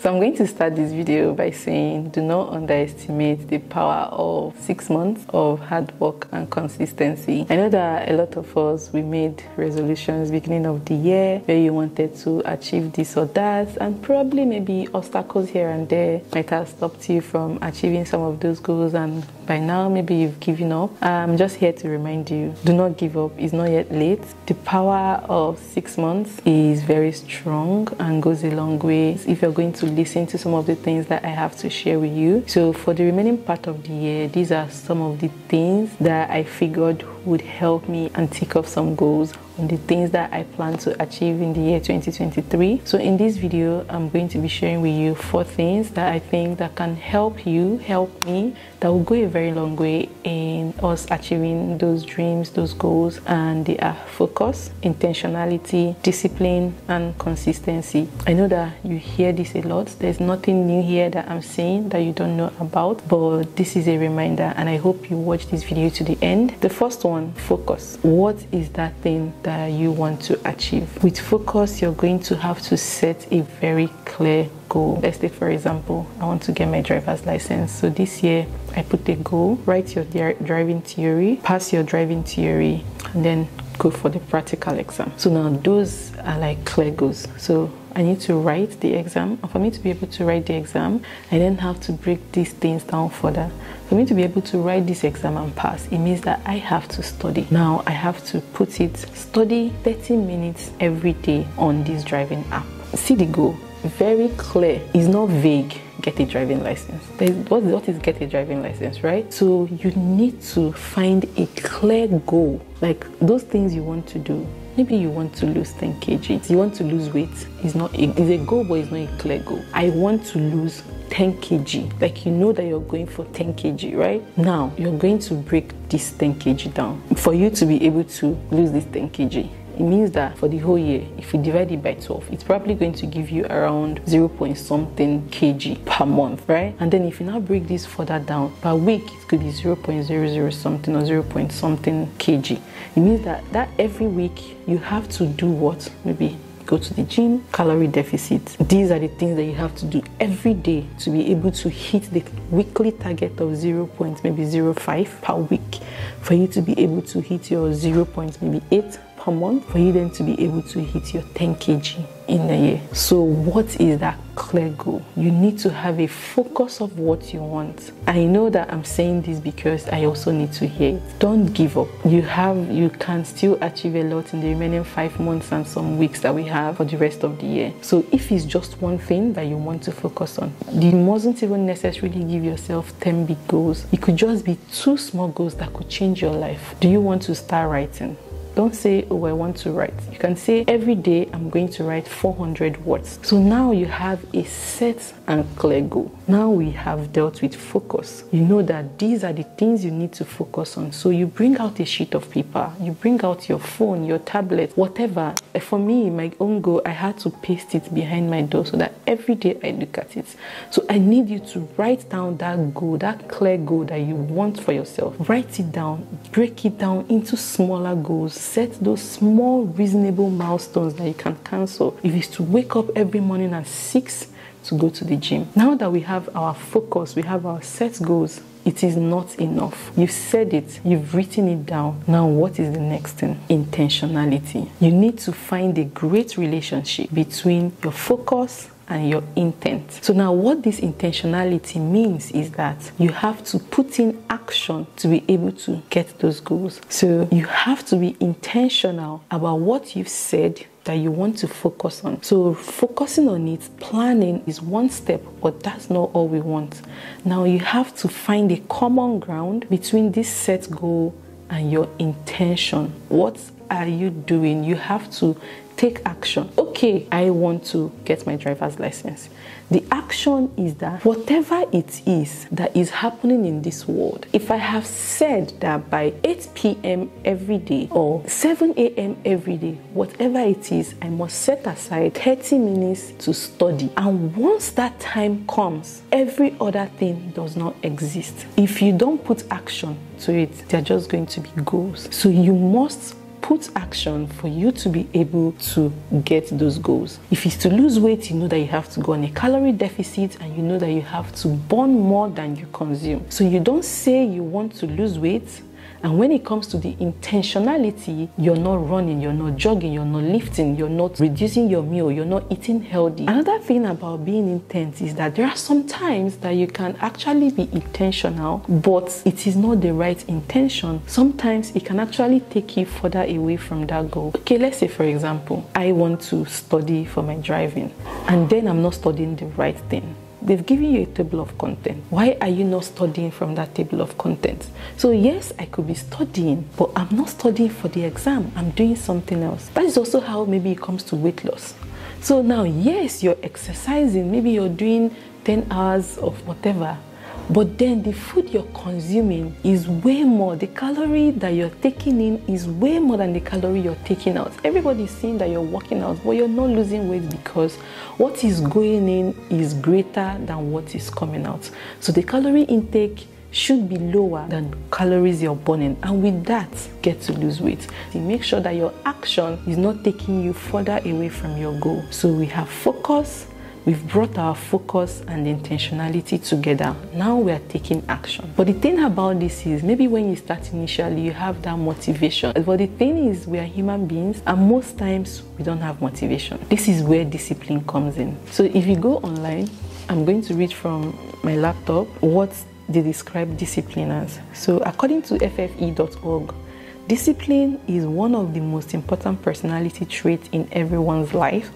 So I'm going to start this video by saying do not underestimate the power of 6 months of hard work and consistency. I know that a lot of us, we made resolutions beginning of the year where you wanted to achieve this or that, and probably maybe obstacles here and there might have stopped you from achieving some of those goals, and by now maybe you've given up. I'm just here to remind you, do not give up. It's not yet late. The power of 6 months is very strong and goes a long way if you're going to listen to some of the things that I have to share with you. So for the remaining part of the year, these are some of the things that I figured would help me and tick off some goals on the things that I plan to achieve in the year 2023. So in this video, I'm going to be sharing with you 4 things that I think that can help you, help me, that will go a very long way in us achieving those dreams, those goals, and they are focus, intentionality, discipline, and consistency. I know that you hear this a lot. There's nothing new here that I'm saying that you don't know about, but this is a reminder, and I hope you watch this video to the end. The first one, focus. What is that thing that you want to achieve? With focus, you're going to have to set a very clear goal. Let's take for example, I want to get my driver's license. So this year I put a goal, write your driving theory, pass your driving theory, and then go for the practical exam. So now those are like clear goals. So I need to write the exam, and for me to be able to write the exam, I then have to break these things down further. For me to be able to write this exam and pass, it means that I have to study. Now I have to put it, study 30 minutes every day on this driving app. See the goal, very clear. It's not vague. Get a driving license. What is get a driving license, right? So you need to find a clear goal, like those things you want to do. Maybe you want to lose 10 kg. You want to lose weight. It's a goal, but it's not a clear goal. I want to lose 10 kg. Like, you know that you're going for 10 kg, right? Now, you're going to break this 10 kg down. For you to be able to lose this 10 kg, it means that for the whole year, if you divide it by 12, it's probably going to give you around 0 point something kg per month, right? And then if you now break this further down, per week, it could be 0.00 something or 0 point something kg. It means that every week you have to do what? Maybe go to the gym, calorie deficit. These are the things that you have to do every day to be able to hit the weekly target of 0.05 per week, for you to be able to hit your 0.8 per month, for you then to be able to hit your 10 kg in a year. So what is that clear goal? You need to have a focus of what you want. I know that I'm saying this because I also need to hear it. Don't give up. You can still achieve a lot in the remaining 5 months and some weeks that we have for the rest of the year. So if it's just one thing that you want to focus on, you mustn't even necessarily give yourself 10 big goals. It could just be 2 small goals that could change your life. Do you want to start writing? Don't say, oh, I want to write. You can say, every day I'm going to write 400 words. So now you have a set and clear goal. Now we have dealt with focus. You know that these are the things you need to focus on. So you bring out a sheet of paper, you bring out your phone, your tablet, whatever. For me, my own goal, I had to paste it behind my door so that every day I look at it. So I need you to write down that goal, that clear goal that you want for yourself. Write it down, break it down into smaller goals. Set those small, reasonable milestones that you can cancel. If it's to wake up every morning at 6 to go to the gym. Now that we have our focus, we have our set goals, it is not enough. You've said it, you've written it down. Now what is the next thing? Intentionality. You need to find a great relationship between your focus and your intent. So now what this intentionality means is that you have to put in action to be able to get those goals. So you have to be intentional about what you've said that you want to focus on. So focusing on it, planning is one step, but that's not all we want. Now you have to find a common ground between this set goal and your intention. What are you doing? You have to take action. Okay, I want to get my driver's license. The action is that whatever it is that is happening in this world, if I have said that by 8 p.m. every day or 7 a.m. every day, whatever it is, I must set aside 30 minutes to study. And once that time comes, every other thing does not exist. If you don't put action to it, they're just going to be goals. So you must put action for you to be able to get those goals. If it's to lose weight, you know that you have to go on a calorie deficit, and you know that you have to burn more than you consume. So you don't say you want to lose weight, and when it comes to the intentionality, you're not running, you're not jogging, you're not lifting, you're not reducing your meal, you're not eating healthy. Another thing about being intense is that there are some times that you can actually be intentional, but it is not the right intention. Sometimes it can actually take you further away from that goal. Okay, let's say for example, I want to study for my driving, and then I'm not studying the right thing. They've given you a table of content. Why are you not studying from that table of content? So yes, I could be studying, but I'm not studying for the exam. I'm doing something else. That is also how maybe it comes to weight loss. So now, yes, you're exercising. Maybe you're doing 10 hours of whatever. But then the food you're consuming is way more. The calorie that you're taking in is way more than the calorie you're taking out. Everybody's saying that you're working out, but you're not losing weight because what is going in is greater than what is coming out. So the calorie intake should be lower than calories you're burning, and with that, get to lose weight. So make sure that your action is not taking you further away from your goal. So we have focus. We've brought our focus and intentionality together. Now we are taking action. But the thing about this is, maybe when you start initially, you have that motivation. But the thing is, we are human beings, and most times we don't have motivation. This is where discipline comes in. So if you go online, I'm going to read from my laptop what they describe discipline as. So according to FFE.org, discipline is one of the most important personality traits in everyone's life.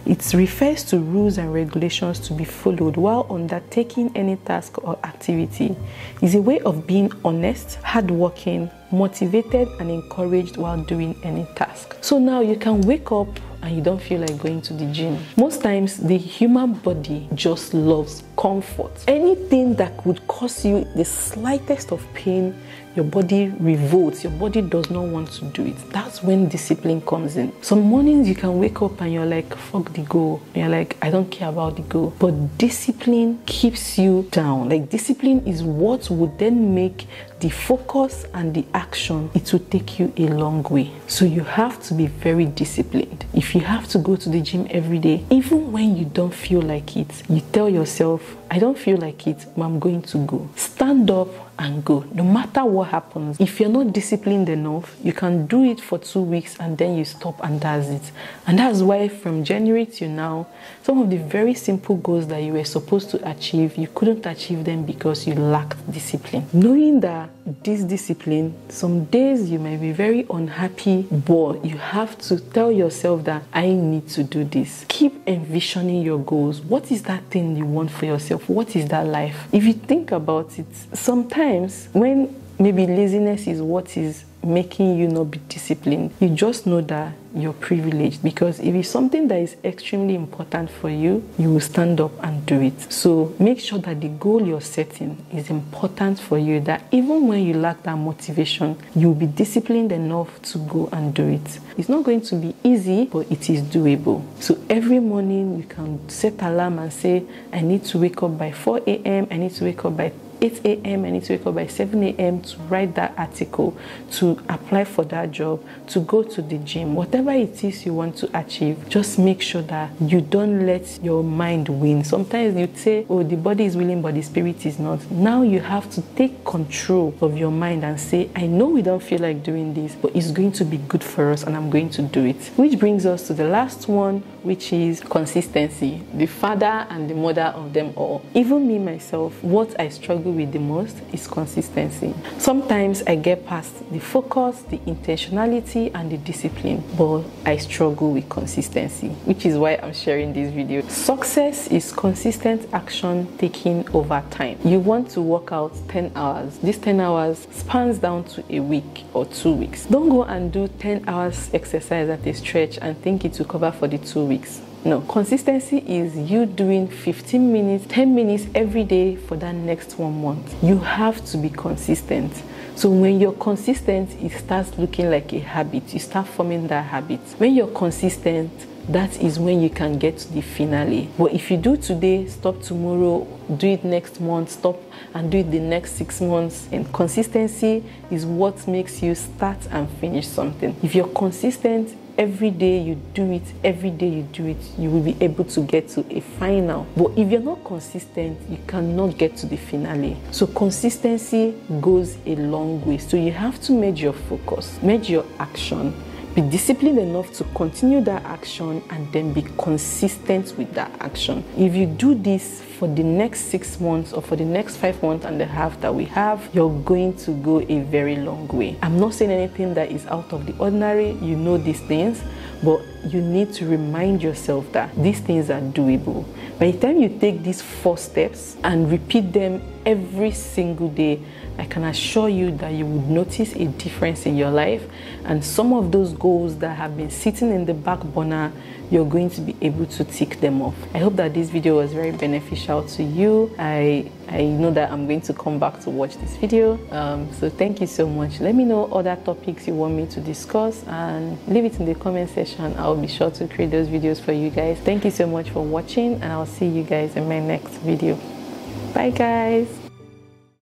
It refers to rules and regulations to be followed while undertaking any task or activity. It's a way of being honest, hardworking, motivated, and encouraged while doing any task. So now you can wake up and you don't feel like going to the gym. Most times the human body just loves comfort. Anything that could cause you the slightest of pain, your body revolts, your body does not want to do it. That's when discipline comes in. Some mornings you can wake up and you're like, fuck the goal. You're like, I don't care about the goal. But discipline keeps you down. Like, discipline is what would then make the focus and the action, it will take you a long way. So you have to be very disciplined. If you have to go to the gym every day, even when you don't feel like it, you tell yourself, I don't feel like it, but I'm going to go. Stand up and go, no matter what happens. If you're not disciplined enough, you can do it for 2 weeks and then you stop, and that's it. And that's why from January to now, some of the very simple goals that you were supposed to achieve, you couldn't achieve them because you lacked discipline. Knowing that this discipline, some days you might be very unhappy, but you have to tell yourself that I need to do this. Keep envisioning your goals. What is that thing you want for yourself? What is that life? If you think about it, sometimes when maybe laziness is what is making you not be disciplined, you just know that you're privileged, because if it's something that is extremely important for you, you will stand up and do it. So make sure that the goal you're setting is important for you, that even when you lack that motivation, you'll be disciplined enough to go and do it. It's not going to be easy, but it is doable. So every morning you can set alarm and say, I need to wake up by 4 a.m. I need to wake up by 8 a.m. I need to wake up by 7 a.m. to write that article, to apply for that job, to go to the gym. Whatever it is you want to achieve, just make sure that you don't let your mind win. Sometimes you'd say, oh, the body is willing, but the spirit is not. Now you have to take control of your mind and say, I know we don't feel like doing this, but it's going to be good for us and I'm going to do it. Which brings us to the last one, which is consistency, the father and the mother of them all. Even me, myself, what I struggle with the most is consistency. Sometimes I get past the focus, the intentionality, and the discipline, but I struggle with consistency, which is why I'm sharing this video. Success is consistent action taken over time. You want to work out 10 hours. This 10 hours spans down to a week or 2 weeks. Don't go and do 10 hours exercise at a stretch and think it will cover for the 2 weeks. No, consistency is you doing 15 minutes, 10 minutes every day for that next 1 month. You have to be consistent. So when you're consistent, it starts looking like a habit. You start forming that habit. When you're consistent, that is when you can get to the finale. But if you do today, stop tomorrow, do it next month, stop and do it the next 6 months. And consistency is what makes you start and finish something. If you're consistent, every day you do it, every day you do it, you will be able to get to a final. But if you're not consistent, you cannot get to the finale. So consistency goes a long way. So you have to merge your focus, merge your action, be disciplined enough to continue that action, and then be consistent with that action. If you do this for the next 6 months or for the next 5 months and a half that we have, you're going to go a very long way. I'm not saying anything that is out of the ordinary. You know these things, but you need to remind yourself that these things are doable. By the time you take these 4 steps and repeat them every single day, I can assure you that you would notice a difference in your life, and some of those goals that have been sitting in the back burner, you're going to be able to tick them off. I hope that this video was very beneficial to you. I know that I'm going to come back to watch this video. So thank you so much. Let me know other topics you want me to discuss and leave it in the comment section. I'll be sure to create those videos for you guys. Thank you so much for watching, and I'll see you guys in my next video. Bye guys.